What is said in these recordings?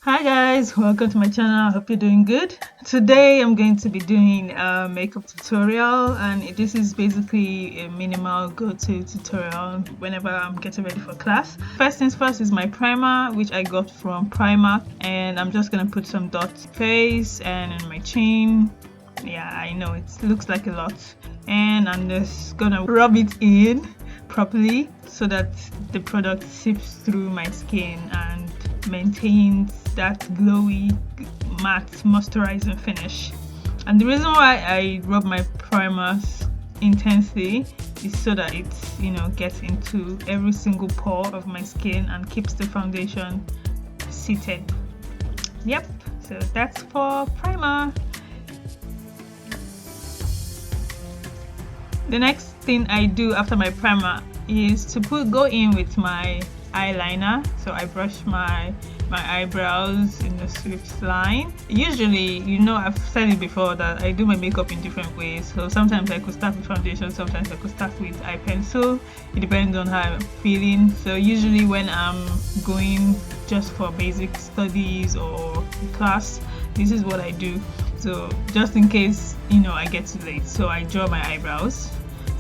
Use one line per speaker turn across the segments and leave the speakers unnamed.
Hi guys, welcome to my channel. I hope you're doing good. Today I'm going to be doing a makeup tutorial, and this is basically a minimal go-to tutorial whenever I'm getting ready for class. First things first is my primer, which I got from Primark, and I'm just gonna put some dots on my face and on my chin. Yeah, I know it looks like a lot, and I'm just gonna rub it in properly so that the product seeps through my skin and maintains that glowy matte moisturizing finish. And the reason why I rub my primers intensely is so that it gets into every single pore of my skin and keeps the foundation seated. Yep, so that's for primer. The next thing I do after my primer is to go in with my eyeliner. So I brush my eyebrows in a swift line. Usually, I've said it before that I do my makeup in different ways. So sometimes I could start with foundation, sometimes I could start with eye pencil. It depends on how I'm feeling. So usually when I'm going just for basic studies or class, this is what I do. So just in case I get too late, so I draw my eyebrows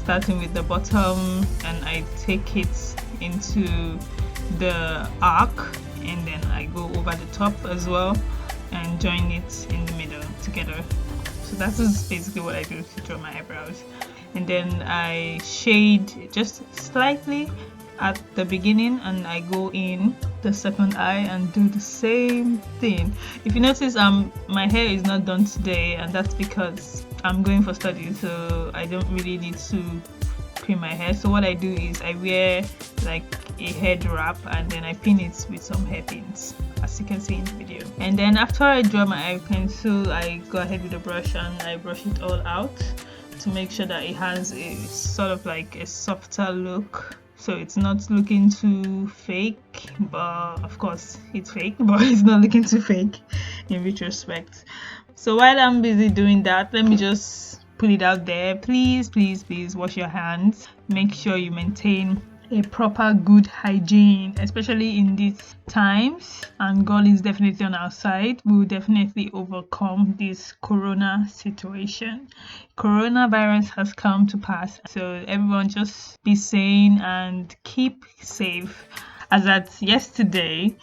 starting with the bottom, and I take it into the arc, and then I go over the top as well and join it in the middle together. So that is basically what I do to draw my eyebrows. And then I shade just slightly at the beginning, and I go in the second eye and do the same thing. If you notice, my hair is not done today, and that's because I'm going for study, so I don't really need to pin my hair. So what I do is I wear like a head wrap, and then I pin it with some hairpins, as you can see in the video. And then after I draw my eye pencil, I go ahead with the brush and I brush it all out to make sure that it has a sort of like a softer look, so it's not looking too fake. But of course it's fake, but it's not looking too fake in retrospect. So while I'm busy doing that, let me just put it out there. Please wash your hands. Make sure you maintain a proper good hygiene, especially in these times, and God is definitely on our side. We will definitely overcome this corona situation. Coronavirus has come to pass, so everyone just be sane and keep safe. As at yesterday,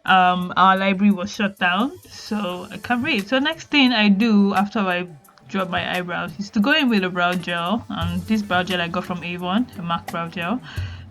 our library was shut down, so I can't read. So next thing I do after I draw my eyebrows is to go in with a brow gel, and this brow gel I got from Avon, a MAC brow gel,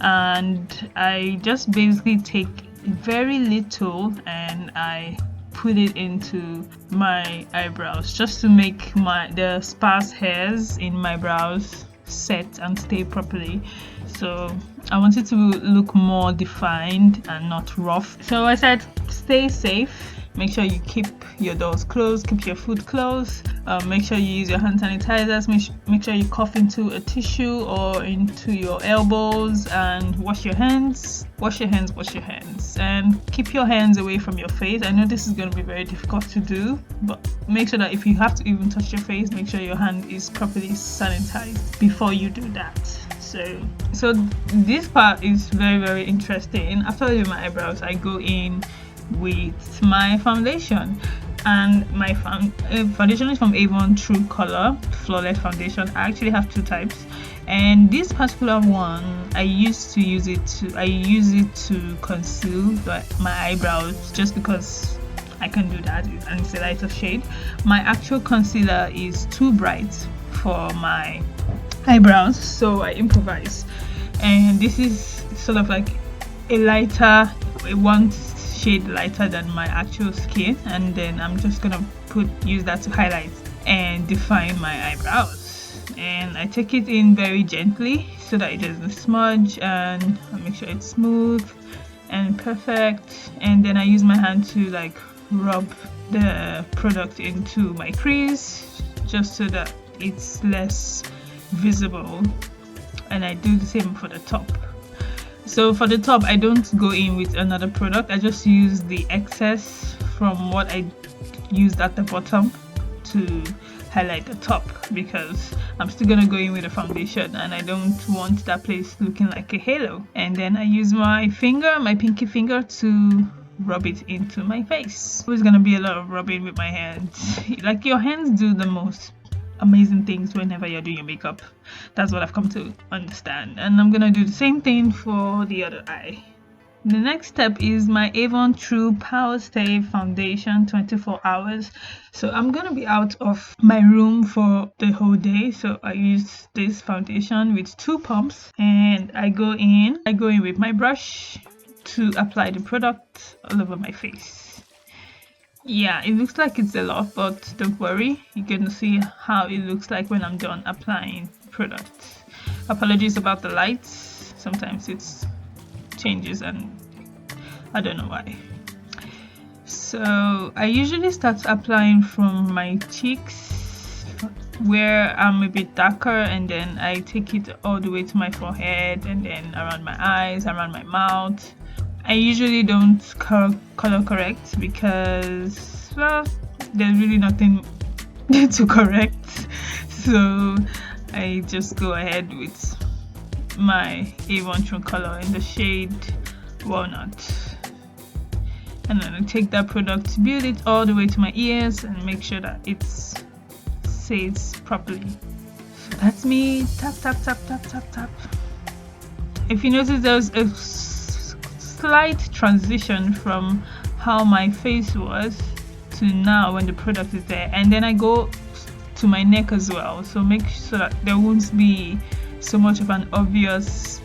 and I just basically take very little and I put it into my eyebrows just to make the sparse hairs in my brows set and stay properly. So I want it to look more defined and not rough. So I said, stay safe. Make sure you keep your doors closed, keep your food closed. Make sure you use your hand sanitizers. Make sure you cough into a tissue or into your elbows, and wash your hands. Wash your hands, and keep your hands away from your face. I know this is going to be very difficult to do, but make sure that if you have to even touch your face, make sure your hand is properly sanitized before you do that. So this part is very interesting. After I do my eyebrows, I go in with my foundation, and my foundation is from Avon True Color Flawless Foundation. I actually have two types, and this particular one I use it to conceal my eyebrows, just because I can do that, and it's a lighter shade. My actual concealer is too bright for my eyebrows, so I improvise, and this is sort of like a one shade lighter than my actual skin, and then I'm just gonna use that to highlight and define my eyebrows. And I take it in very gently so that it doesn't smudge, and I make sure it's smooth and perfect. And then I use my hand to like rub the product into my crease just so that it's less visible, and I do the same for the top. So for the top, I don't go in with another product. I just use the excess from what I used at the bottom to highlight the top, because I'm still gonna go in with a foundation and I don't want that place looking like a halo. And then I use my pinky finger to rub it into my face. There's gonna be a lot of rubbing with my hands. Like, your hands do the most amazing things whenever you're doing your makeup. That's what I've come to understand, and I'm gonna do the same thing for the other eye. The next step is my Avon True Power Stay Foundation 24 hours. So I'm gonna be out of my room for the whole day, so I use this foundation with 2 pumps, and I go in with my brush to apply the product all over my face. Yeah, it looks like it's a lot, but don't worry, you're gonna see how it looks like when I'm done applying product. Apologies about the lights, sometimes it's changes and I don't know why. So I usually start applying from my cheeks where I'm a bit darker, and then I take it all the way to my forehead, and then around my eyes, around my mouth. I usually don't color correct because, well, there's really nothing to correct, so I just go ahead with my Avon True color in the shade Walnut, and then I take that product, build it all the way to my ears, and make sure that it stays properly. So that's me. Tap tap tap tap tap tap. If you notice, there's a slight transition from how my face was to now when the product is there, and then I go to my neck as well, so make sure that there won't be so much of an obvious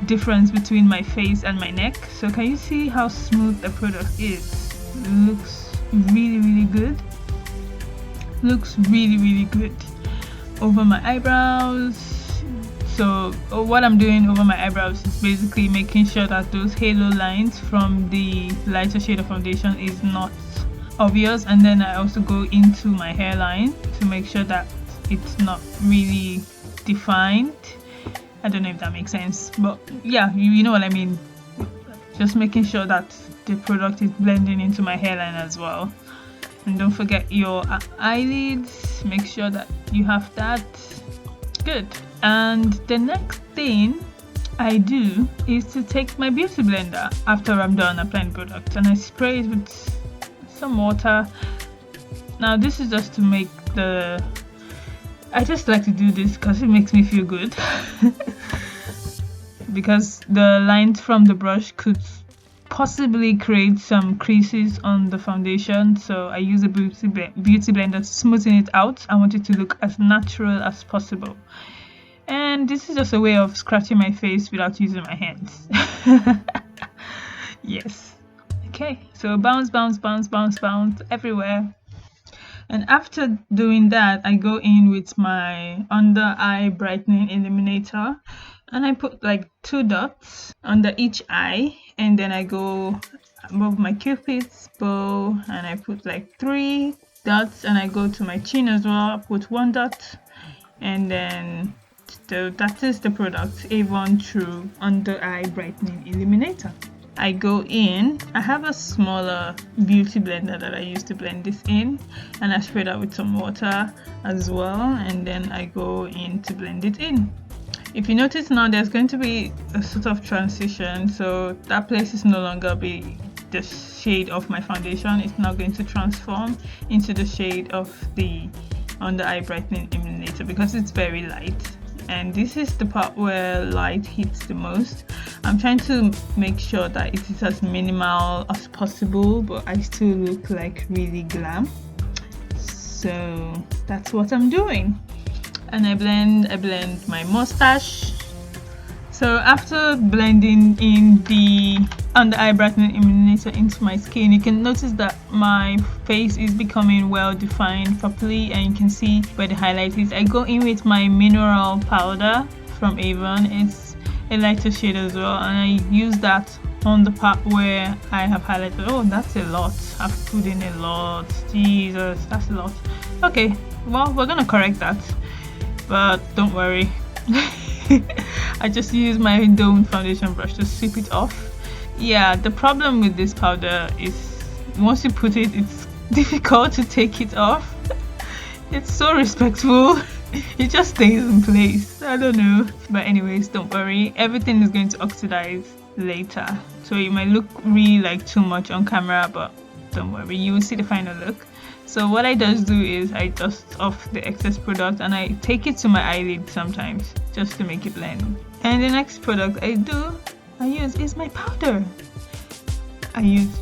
difference between my face and my neck. So can you see how smooth the product is? It looks really good. Looks really good over my eyebrows. So what I'm doing over my eyebrows is basically making sure that those halo lines from the lighter shade of foundation is not obvious, and then I also go into my hairline to make sure that it's not really defined. I don't know if that makes sense, but yeah, you know what I mean. Just making sure that the product is blending into my hairline as well. And don't forget your eyelids, make sure that you have that. Good. And the next thing I do is to take my beauty blender after I'm done applying product, and I spray it with some water. Now this is just to make I just like to do this because it makes me feel good. Because the lines from the brush could possibly create some creases on the foundation, so I use a beauty blender to smoothen it out. I want it to look as natural as possible, and this is just a way of scratching my face without using my hands. Yes. Okay, so bounce everywhere. And after doing that, I go in with my under eye brightening illuminator, and I put like 2 dots under each eye, and then I go above my cupid's bow and I put like 3 dots, and I go to my chin as well, put 1 dot, and then that is the product, Avon True Under Eye Brightening Illuminator. I go in, I have a smaller beauty blender that I use to blend this in, and I spray that with some water as well, and then I go in to blend it in. If you notice now, there's going to be a sort of transition, so that place is no longer be the shade of my foundation. It's now going to transform into the shade of the Under Eye Brightening Illuminator because it's very light. And this is the part where light hits the most. I'm trying to make sure that it is as minimal as possible, but I still look like really glam. So that's what I'm doing. And I blend my mustache. So after blending in the Under Eye Brightening Illuminator into my skin, you can notice that my face is becoming well defined properly, and you can see where the highlight is. I go in with my mineral powder from Avon. It's a lighter shade as well, and I use that on the part where I have highlighted. Oh, that's a lot. I've put in a lot. Jesus, that's a lot. Okay, well, we're gonna correct that, but don't worry. I just use my domed foundation brush to sweep it off. Yeah, the problem with this powder is once you put it, it's difficult to take it off. It's so respectful. It just stays in place. I don't know. But anyways, don't worry. Everything is going to oxidize later, so it might look really like too much on camera, but don't worry, you will see the final look. So what I just do is I dust off the excess product and I take it to my eyelid sometimes just to make it blend. And the next product I use is my powder. I use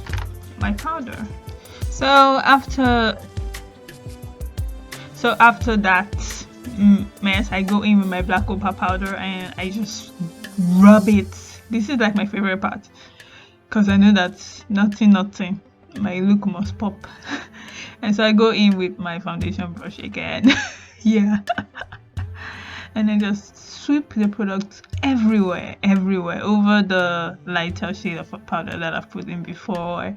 my powder. So after that mess, I go in with my black opal powder and I just rub it. This is like my favorite part because I know that nothing my look must pop. And so I go in with my foundation brush again. Yeah. And I just sweep the product everywhere over the lighter shade of powder that I've put in before,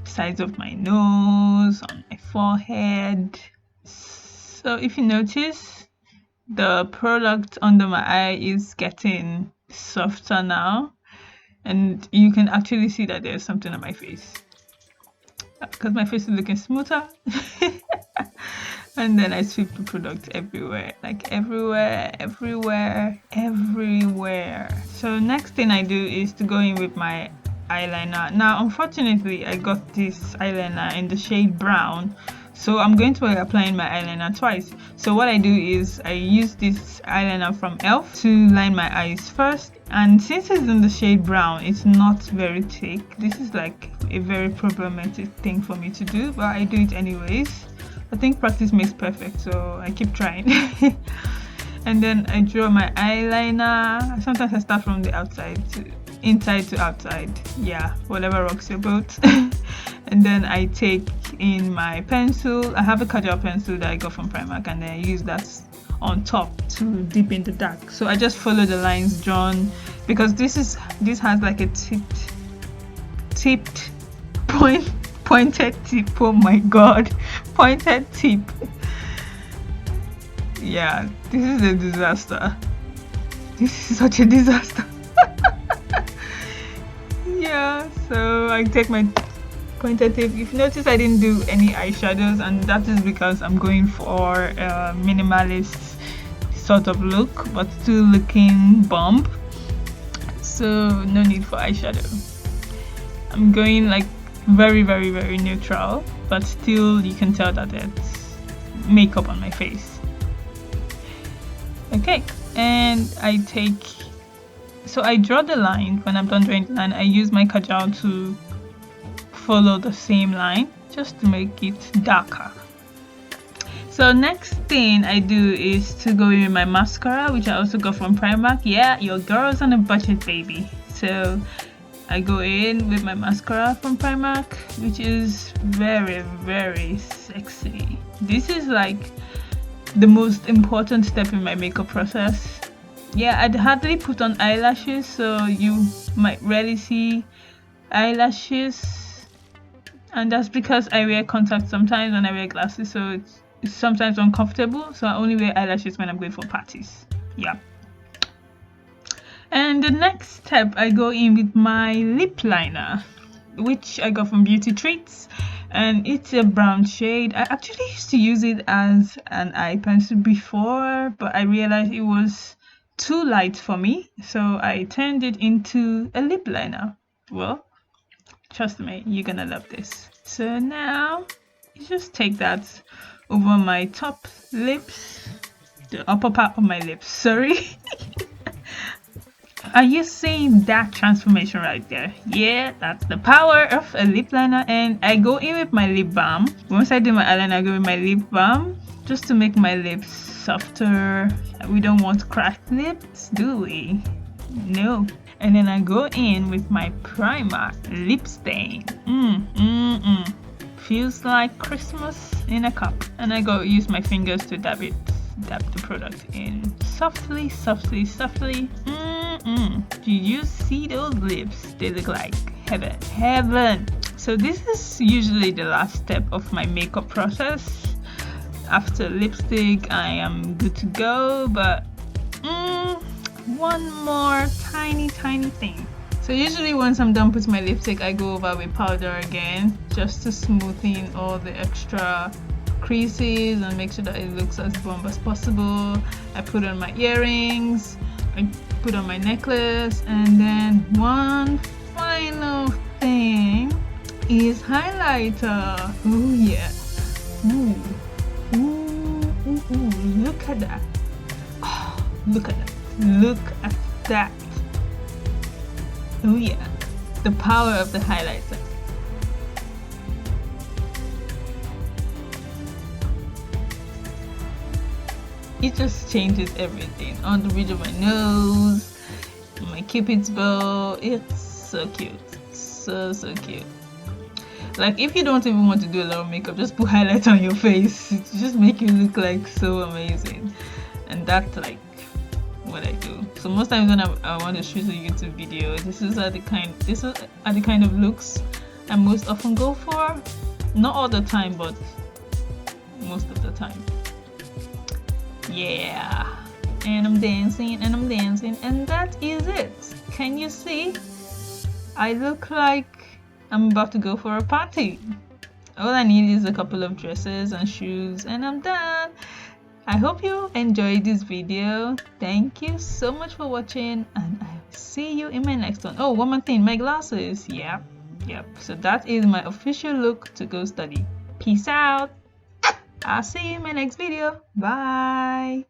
sides of my nose, on my forehead. So if you notice, the product under my eye is getting softer now, and you can actually see that there's something on my face because my face is looking smoother. And then I sweep the product everywhere, like everywhere. So next thing I do is to go in with my eyeliner. Now unfortunately I got this eyeliner in the shade brown, so I'm going to be applying my eyeliner twice. So what I do is I use this eyeliner from e.l.f. to line my eyes first, and since it's in the shade brown, it's not very thick. This is like a very problematic thing for me to do, but I do it anyways. I think practice makes perfect, so I keep trying. And then I draw my eyeliner. Sometimes I start from the outside to inside to outside, yeah, whatever rocks your boat. And then I take in my pencil. I have a casual pencil that I got from Primark, and then I use that on top to dip in the dark. So I just follow the lines drawn because this has like a tipped pointed tip. Oh my god, pointed tip. Yeah, this is a disaster. This is such a disaster. Yeah, so I take my pointed tip. If you notice, I didn't do any eyeshadows, and that is because I'm going for a minimalist sort of look, but still looking bomb. So no need for eyeshadow. I'm going like very neutral, but still you can tell that it's makeup on my face. Okay, and so I draw the line. When I'm done drawing the line, I use my kajal to follow the same line just to make it darker. So next thing I do is to go in with my mascara, which I also got from Primark. Yeah, your girl's on a budget, baby. So I go in with my mascara from Primark, which is very sexy. This is like the most important step in my makeup process. Yeah, I'd hardly put on eyelashes, so you might rarely see eyelashes, and that's because I wear contacts sometimes when I wear glasses, so it's sometimes uncomfortable. So I only wear eyelashes when I'm going for parties. Yeah. And the next step, I go in with my lip liner, which I got from Beauty Treats, and it's a brown shade. I actually used to use it as an eye pencil before, but I realized it was too light for me, so I turned it into a lip liner. Well, trust me, you're gonna love this. So now you just take that over my top lips, the upper part of my lips, sorry. Are you seeing that transformation right there? Yeah, that's the power of a lip liner. And I go in with my lip balm. Once I do my eyeliner, I go with my lip balm just to make my lips softer. We don't want cracked lips, do we? No. And then I go in with my primer lip stain. Feels like Christmas in a cup. And I go use my fingers to dab the product in softly. Do you see those lips? They look like heaven. So this is usually the last step of my makeup process. After lipstick, I am good to go, but one more tiny thing. So usually once I'm done putting my lipstick, I go over with powder again just to smoothen all the extra creases and make sure that it looks as bomb as possible. I put on my earrings, I put on my necklace, and then one final thing is highlighter. Oh yeah. Ooh. Ooh, ooh, ooh. Look at that. Oh, look at that. Look at that. Oh yeah. The power of the highlighter. It just changes everything. On the ridge of my nose, my cupid's bow. It's so cute. So cute. Like, if you don't even want to do a lot of makeup, just put highlight on your face. It just make you look like so amazing. And that's like what I do. So most times when I want to shoot a YouTube video, this is the kind of looks I most often go for. Not all the time, but most of the time. Yeah. And I'm dancing and I'm dancing, and that is it. Can you see? I look like I'm about to go for a party. All I need is a couple of dresses and shoes and I'm done. I hope you enjoyed this video. Thank you so much for watching, and I will see you in my next one. Oh, one more thing, my glasses. Yep. So that is my official look to go study. Peace out. I'll see you in my next video. Bye.